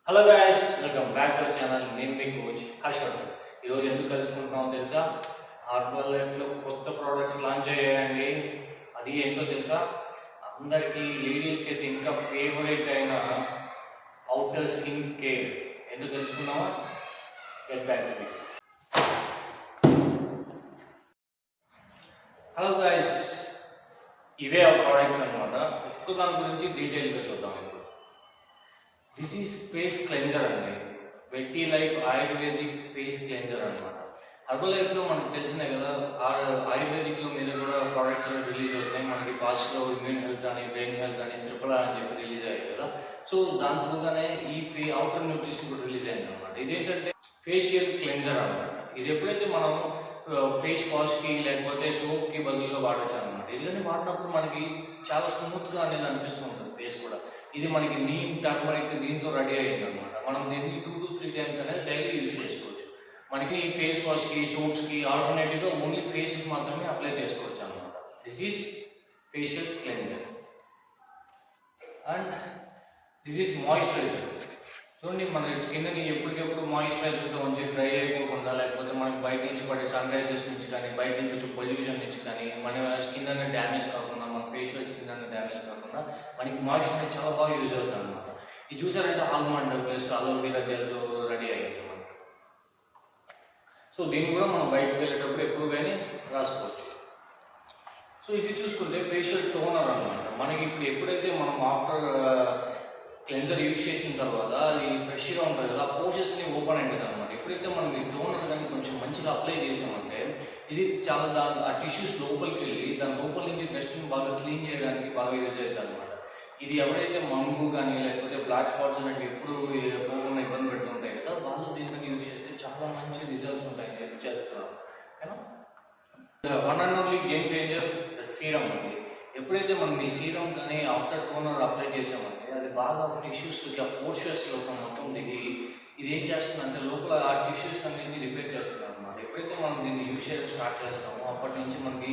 Hello guys, welcome back to channel. నేను మీ coach Harshavardhan. ఈరోజు ఎందుకు కలుసుకుంటున్నామో తెలుసా? హార్బల్ లైఫ్లో కొత్త ప్రోడక్ట్స్ లాంచ్ అయ్యాయండి. అది ఏంటో తెలుసా? అందరికీ లేడీస్కి అయితే ఇంకా ఫేవరెట్ అయిన అవుటర్ స్కిన్ కేర్ ఎందుకు తెలుసుకున్నామా? Get back to me. Hello guys, ఇవే ఆ ప్రోడక్ట్స్ అనమాట. ఒక్క దాని గురించి డీటెయిల్గా చూద్దాం. దిస్ ఈజ్ ఫేస్ క్లెన్జర్ అండి. వెట్టి లైఫ్ ఆయుర్వేదిక్ ఫేస్ క్లెన్జర్ అనమాట. హర్బల్ లైఫ్లో మనకు తెలిసినాయి కదా, ఆయుర్వేదిక్లో మీద కూడా ప్రోడక్ట్స్ రిలీజ్ అవుతున్నాయి. మనకి పాస్ట్లో ఇమ్యూన్ హెల్త్ అని, బ్రెయిన్ హెల్త్ అని, ట్రిపుల్ అని చెప్పి రిలీజ్ అయ్యాయి కదా. సో దాని త్రూగానే ఈ అవుటర్ న్యూట్రిషన్ కూడా రిలీజ్ అయింది అనమాట. ఇదేంటంటే ఫేషియల్ క్లెన్జర్ అనమాట. ఇది ఎప్పుడైతే మనం ఫేస్ వాష్కి లేకపోతే సోప్కి బదులుగా వాడచ్చు అనమాట. ఇలానే వాడినప్పుడు మనకి చాలా స్మూత్గా అనేది అనిపిస్తూ ఉంటుంది ఫేస్ కూడా. ఇది మనకి నీమ్ టర్మరిక్ దీంతో రెడీ అయ్యింది అనమాట. మనం దీన్ని 2 to 3 times అనేది డైలీ యూజ్ చేసుకోవచ్చు. మనకి ఫేస్ వాష్కి, సోప్స్కి ఆల్టర్నేటివ్గా ఓన్లీ ఫేస్కి మాత్రమే అప్లై చేసుకోవచ్చు అనమాట. This is facial cleanser and this is moisturiser. చూడండి, మన స్కిన్ని ఎప్పటికెప్పుడు మాయిశ్చరైజర్తో ఉంచి డ్రై అయిపోకుండా, లేకపోతే మనకి బయట నుంచి పడే సన్ రైజెస్ నుంచి కానీ, బయట నుంచి వచ్చే పొల్యూషన్ నుంచి కానీ మన స్కిన్ అనేది డ్యామేజ్ కాకుండా, మన ఫేషియల్ స్కిన్ అనేది డ్యామేజ్ కాకుండా మనకి మాయిశ్చరైజర్ చాలా బాగా యూజ్ అవుతుంది అనమాట. ఇది చూసారంటే ఆల్మండ్ ప్లస్ అలోవెరా జెల్తో రెడీ అయ్యింది మనకి. సో దీన్ని కూడా మనం బయటకు వెళ్ళేటప్పుడు ఎప్పుడు కానీ రాసుకోవచ్చు. సో ఇది చూసుకుంటే ఫేషియల్ టోనర్ అనమాట. మనకి ఇప్పుడు ఎప్పుడైతే మనం ఆఫ్టర్ క్లెన్జర్ యూజ్ చేసిన తర్వాత అది ఫ్రెష్గా ఉంటుంది కదా, ఆ పోర్షన్స్ని ఓపెన్ అవుతుంది అనమాట. ఎప్పుడైతే మనం ఈ టోనర్ కానీ కొంచెం మంచిగా అప్లై చేసామంటే ఇది చాలా ఆ టిష్యూస్ లోపలికి వెళ్ళి దాని లోపల నుంచి డస్ట్ని బాగా క్లీన్ చేయడానికి బాగా యూజ్ అవుతుంది అనమాట. ఇది ఎవరైతే మంగు కానీ లేకపోతే బ్లాక్ స్పాట్స్ అనేవి ఎప్పుడు పోకుండా ఇబ్బంది పెడుతుంటాయి కదా, వాళ్ళు దీన్ని యూజ్ చేస్తే చాలా మంచి రిజల్ట్స్ ఉంటాయని చెప్పి చెప్తున్నాను. One and only game changer the serum అండి. ఎప్పుడైతే మనం ఈ సీరం కానీ ఆఫ్టర్ టోనర్ అప్లై చేసామంటే అది బాగా టిష్యూస్ ఇట్లా పోర్షన్స్ లోపల మొత్తం దిగి ఇది ఏం చేస్తుందంటే లోపల ఆ టిష్యూస్ అన్నింటినీ రిపేర్ చేస్తుంది అనమాట. ఎప్పుడైతే మనం దీన్ని యూజ్ చేయడం స్టార్ట్ చేస్తామో అప్పటి నుంచి మనకి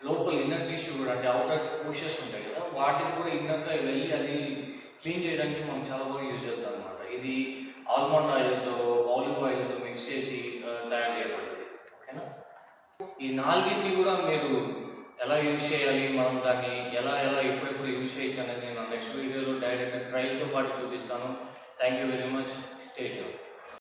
లోపల ఇన్నర్ టిష్యూ కూడా అంటే అవుటర్ పోర్షన్స్ ఉంటాయి కదా, వాటికి కూడా ఇన్నర్గా వెళ్ళి అది క్లీన్ చేయడానికి మనకు చాలా బాగా యూజ్ అవుతుంది అనమాట. ఇది ఆల్మండ్ ఆయిల్తో, ఆలివ్ ఆయిల్తో మిక్స్ చేసి తయారు చేయబడింది. ఓకేనా? ఈ నాలుగింటిని కూడా మీరు ఎలా యూజ్ చేయాలి, మనం దాన్ని ఎలా ఎప్పుడెప్పుడు యూజ్ చేయొచ్చు అనేది నేను నెక్స్ట్ వీడియోలో డైరెక్ట్ ట్రైల్తో పాటు చూపిస్తాను. Thank you very much. Stay tuned.